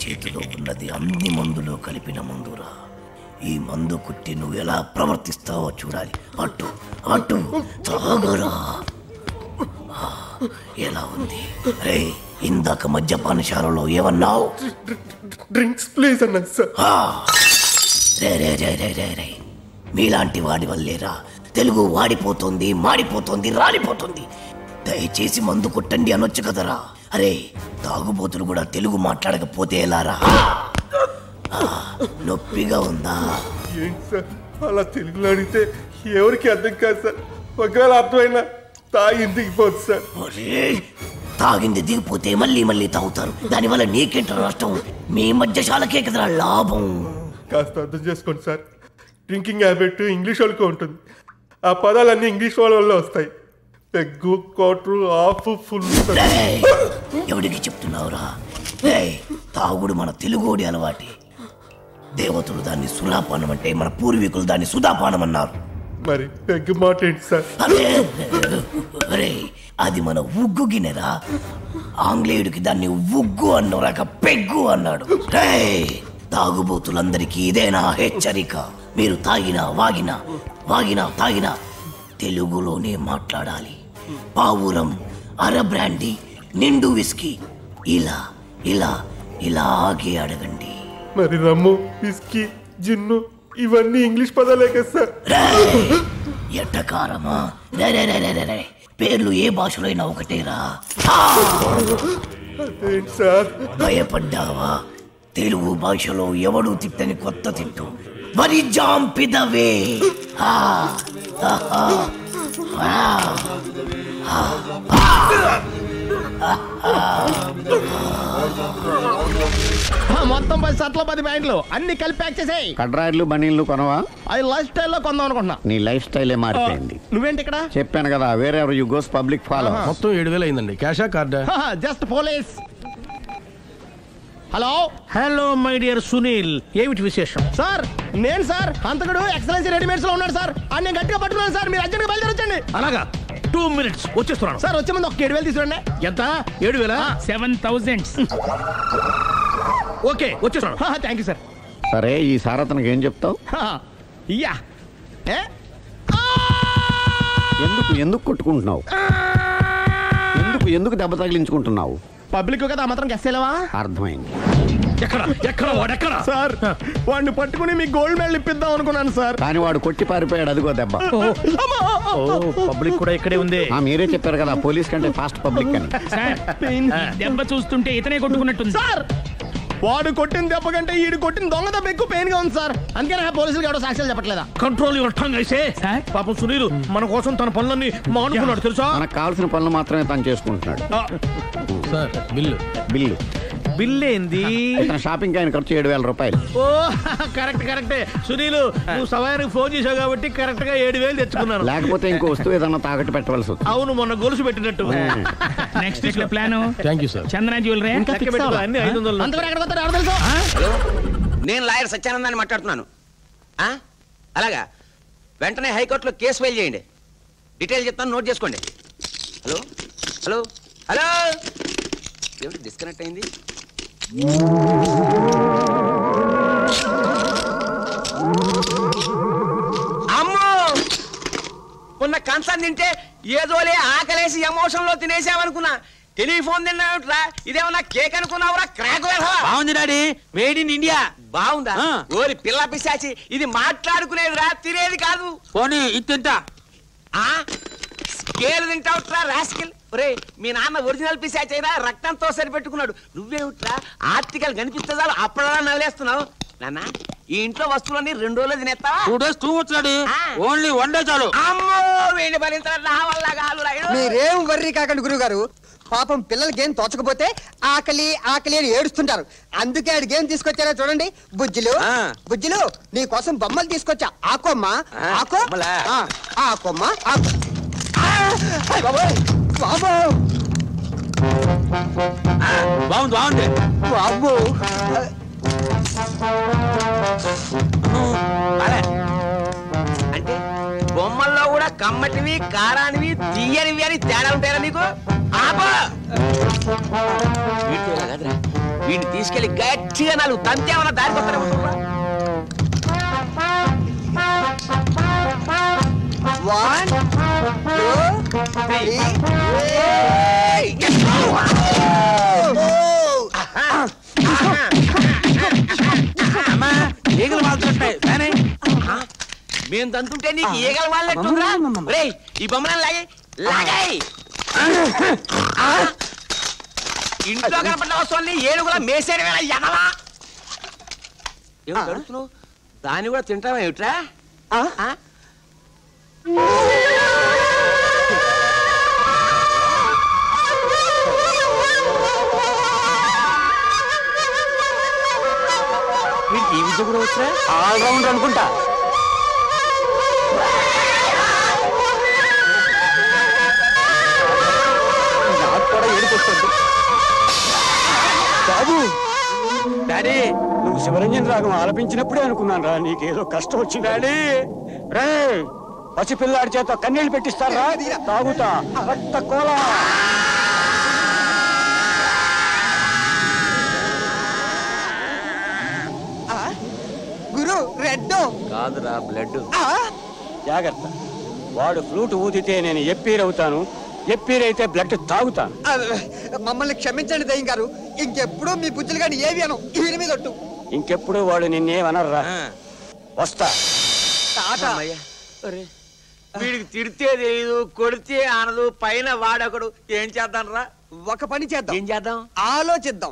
చేతిలో ఉన్నది అన్ని మందులో కలిపిన మందురా. ఈ మందు కుట్టి నువ్వు ఎలా ప్రవర్తిస్తావో చూడాలి. అటు అటు తాగరా. ఎలా ఉంది రే? ఇందాక మద్యపానశాలలో ఏమన్నావు? డ్రింక్స్ ప్లీజ్ అన్నా సార్. రే రే రే రే రే రే మీలాంటి వాడి వల్లేరా తెలుగు వాడిపోతుంది, మాడిపోతుంది, రాలిపోతుంది. దయచేసి మందు కొట్టండి అనొచ్చు కదరా. అరే తాగుబోతులు కూడా తెలుగు మాట్లాడకపోతే ఎలారా? నొప్పిగా ఉందా? ఏంటి సార్ అలా తెలుగులో అడిగితే ఎవరికి అర్థం కాదు సార్. ఒకవేళ అర్థమైనా తాగింది దిగిపోతుంది సార్. తాగింది దిగిపోతే మళ్ళీ మళ్ళీ తాగుతారు. దానివల్ల నీకేంట నష్టం? మీ మధ్యశాలకే కదరా లాభం. కాస్త అర్థం చేసుకోండి సార్. డ్రింకింగ్ హ్యాబిట్ ఇంగ్లీష్ వాళ్ళకి ఉంటుంది. ఆ పదాలన్నీ ఇంగ్లీష్ వాళ్ళ వల్ల వస్తాయి. Peg, quarter, half, full. ఎవడికి చెప్తున్నావురా? తాగుడు మన తెలుగోడి అలవాటి. దేవతలు దాన్ని సురాపానం అంటే మన పూర్వీకులు దాన్ని సుధాపానం అన్నారు. మరి పెగ్గు మాట ఏంటి సార్? అరే అది మన ఉగ్గు గిన్నెరా. ఆంగ్లేయుడికి దాన్ని ఉగ్గు అన్నరాక పెగ్గు అన్నాడు. తాగుబోతులందరికీ ఇదేనా హెచ్చరిక? మీరు తాగినా తాగినా తెలుగులోనే మాట్లాడాలి. పావురం, అర బ్రాండీ, నిండు విస్కీ ఇలా ఇలా ఇలాగే అడగండి. మరి రమ్ము, విస్కీ, జిన్ను ఇవన్నీ ఇంగ్లీష్ పదాలే కదా సార్. ఎట్టకారమా? పేర్లు ఏ భాషలో అయినా ఒకటేరా. సార్ భయపడ్డావా? తెలుగు భాషలో ఎవడు తిట్టని కొత్త తిట్టు వరి జాంపిదవే. మొత్తం 10 షర్ట్లు 10 ప్యాంట్లు అన్ని కలిపి ప్యాక్ చేసేయ్. కడ్రాయిలు బనీళ్లు కొనవా? అది లైఫ్ స్టైల్లో కొందాం అనుకుంటున్నా. నీ లైఫ్ స్టైలే మారిపోయింది. నువ్వేంటి ఇక్కడ? చెప్పాను కదా, వేరే యు గోస్ పబ్లిక్ ఫాలో. మొత్తం 7,000 అయిందండి. క్యాషా కార్డా? Just police. Hello hello my dear Sunil, ఏమిటి విశేషం? సార్ నేను సార్ అంతకుడు ఎక్సలెన్సీ రెడీమేడ్స్ లో ఉన్నాడు సార్. నేను గట్టిగా పట్టుకున్నాను సార్. మీరు అర్జెంట్గా బయలుదేరొచ్చండి. అలాగా 2 minutes వచ్చేస్తున్నాను సార్. వచ్చే ముందు ఒక 7,000 తీసుకురండి. ఎంత? 7,000? 7,000. ఓకే వచ్చేస్తున్నాను. Thank you sir. సరే ఈ సార్ అతనికి ఏం చెప్తావు? యా ఎందుకు కొట్టుకుంటున్నావు? ఎందుకు దెబ్బ తగిలించుకుంటున్నావు? పబ్లిక్ కదా మాత్రం గెస్సేలేవా? అర్థమైంది. ఎక్కడ సార్ వాడిని పట్టుకుని మీ గోల్డ్ మెడల్ ఇప్పిద్దాం అనుకున్నాను సార్. కానీ వాడు కొట్టి పారిపోయాడు. అదిగో దెబ్బ. పబ్లిక్ కూడా ఇక్కడే ఉంది. మీరే చెప్పారు కదా పోలీస్ కంటే ఫాస్ట్ పబ్లిక్ అని. దెబ్బ చూస్తుంటే ఇతనే కొట్టుకున్నట్టుంది సార్. వాడు కొట్టిన దెబ్బ కంటే ఈడు కొట్టిన దొంగ దెబ్బ ఎక్కువ పెయిన్ గా ఉంది సార్. అందుకని పోలీసులు ఎవడో సాక్ష్యాలు చెప్పట్లేదా? కంట్రోల్ యువర్ టంగ్ అయితే. పాపం సునీల్ మన కోసం తన పనులన్నీ మానుకున్నాడు తెలుసా? మనకు కావాల్సిన పనులు మాత్రమే తను చేసుకుంటున్నాడు. సార్ బిల్లు బిల్ ఏంది? షాపింగ్ ఆయన ఖర్చు 7,000 రూపాయలు. ఓ కరెక్టే సునీల్, నువ్వు సమయానికి ఫోన్ చేసావు కాబట్టి కరెక్ట్ గా 7,000 తెచ్చుకున్నాను. లేకపోతే ఇంకో వస్తువు ఏదన్నా తాకట్టు పెట్టవలసి వస్తుంది. అవును, మొన్న గొలుసు పెట్టినట్టు. Next week plan thank you sir. Chandana jewellery అన్ని 500. నేను లాయర్ సత్యానందాన్ని మాట్లాడుతున్నాను. అలాగా వెంటనే హైకోర్టులో కేసు ఫైల్ చేయండి. డీటెయిల్ చెప్తాను, నోట్ చేసుకోండి. హలో హలో హలో ఏమిటి డిస్కనెక్ట్ అయింది? అమ్మో మొన్న కంచం తింటే ఏదోలే ఆకలేసి ఎమోషన్ లో తినేసామనుకున్నా. టెలిఫోన్ తిన్నావుట్రా, ఇదేమన్నా కేక్ అనుకున్నావురా? క్రాక్ బాగుంది డాడీ, మేడ్ ఇన్ ఇండియా. బాగుందా? ఓరి పిల్ల పిశాచి, ఇది మాట్లాడుకునేదిరా, తినేది కాదు. పోనీ ఇది తింటా. స్కేల్ తింటావుట్రా రాస్కిల్. ఒరే మీ నాన్న ఒరిజినల్ పిశాచి అయినా రక్తంతో సరిపెట్టుకున్నాడు. నువ్వేమిట్రా ఆర్టికల్ కనిపిస్తుందా అప్పుడలా నవ్వులేస్తున్నావు? నాన్న ఈ ఇంట్లో వస్తువులన్నీ 2 రోజులు తినేస్తావా? 2 days టూ వచ్చాడు. ఓన్లీ 1 day చాలు. అమ్మో వీడిని భరించడం నా వల్ల కాదు. మీరేం వర్రీ కాకండి గురువు గారు. పాపం పిల్లలు గేమ్ తోచకపోతే ఆకలి ఆకలి అని ఏడుస్తుంటారు. అందుకే ఆడు గేమ్ తీసుకొచ్చారో చూడండి. బుజ్జులు బుజ్జులు నీ కోసం బొమ్మలు తీసుకొచ్చా. ఆకోమ్మా ఆకో ఆకోమ్మా బాగుంది బాగుంది బాబు. అంటే బొమ్మల్లో కూడా కమ్మటివి కారానివి తీయనివి అని తేడా ఉంటాయా నీకు? వీటిని తీసుకెళ్లి గట్టిగా 4 తంతేమన్నా దారిపోతానే ఉంటుందా? 1 2 3 అమ్మా ఈగలు వాళ్తుంటాయి. మేము తంతుంటే నీకు ఈగలు వాళ్ళట్టుందా? రేయ్ ఈ బొమ్మలను లాగే లాగాయి. ఇంట్లో కనపడిన వస్తువుల్ని ఏనుగులా మేసేడు వేళ ఎదవా. ఏం కడుతున్నావు? దాన్ని కూడా తింటావా ఏమిట్రా? ఈ విద్య కూడా వచ్చా? ఆల్రౌండ్ అనుకుంటా. నాకు కూడా ఏడుకొస్తుంది. బాబు డాడీ నువ్వు శివరంజన్ రాగం ఆలపించినప్పుడే అనుకున్నాను రా నీకేదో కష్టం వచ్చింది. డాడీ రే పసిపిల్లాడి చేత కన్నీళ్ళు పెట్టిస్తారా? తాగుతా రక్త కోల. గురు రెడ్ కాదురా బ్లడ్. జాగ్రత్త, వాడు ఫ్లూట్ ఊదితే నేను ఎప్పీరవుతాను, ఎప్పీరైతే బ్లడ్ తాగుతాను. మమ్మల్ని క్షమించండి దయ్యం గారు. ఇంకెప్పుడు మీ బుజ్జులు గాని ఏవి అను. వీరి మీద ఒట్టు. ఇంకెప్పుడు వాడు నిన్నేమనర్రా. వస్తా. వీడికి తిడితే తెలియదు, కొడితే అనదు, పైన వాడొకడు. ఏం చేద్దాం రా? ఒక పని చేద్దాం. ఏం చేద్దాం? ఆలోచిద్దాం.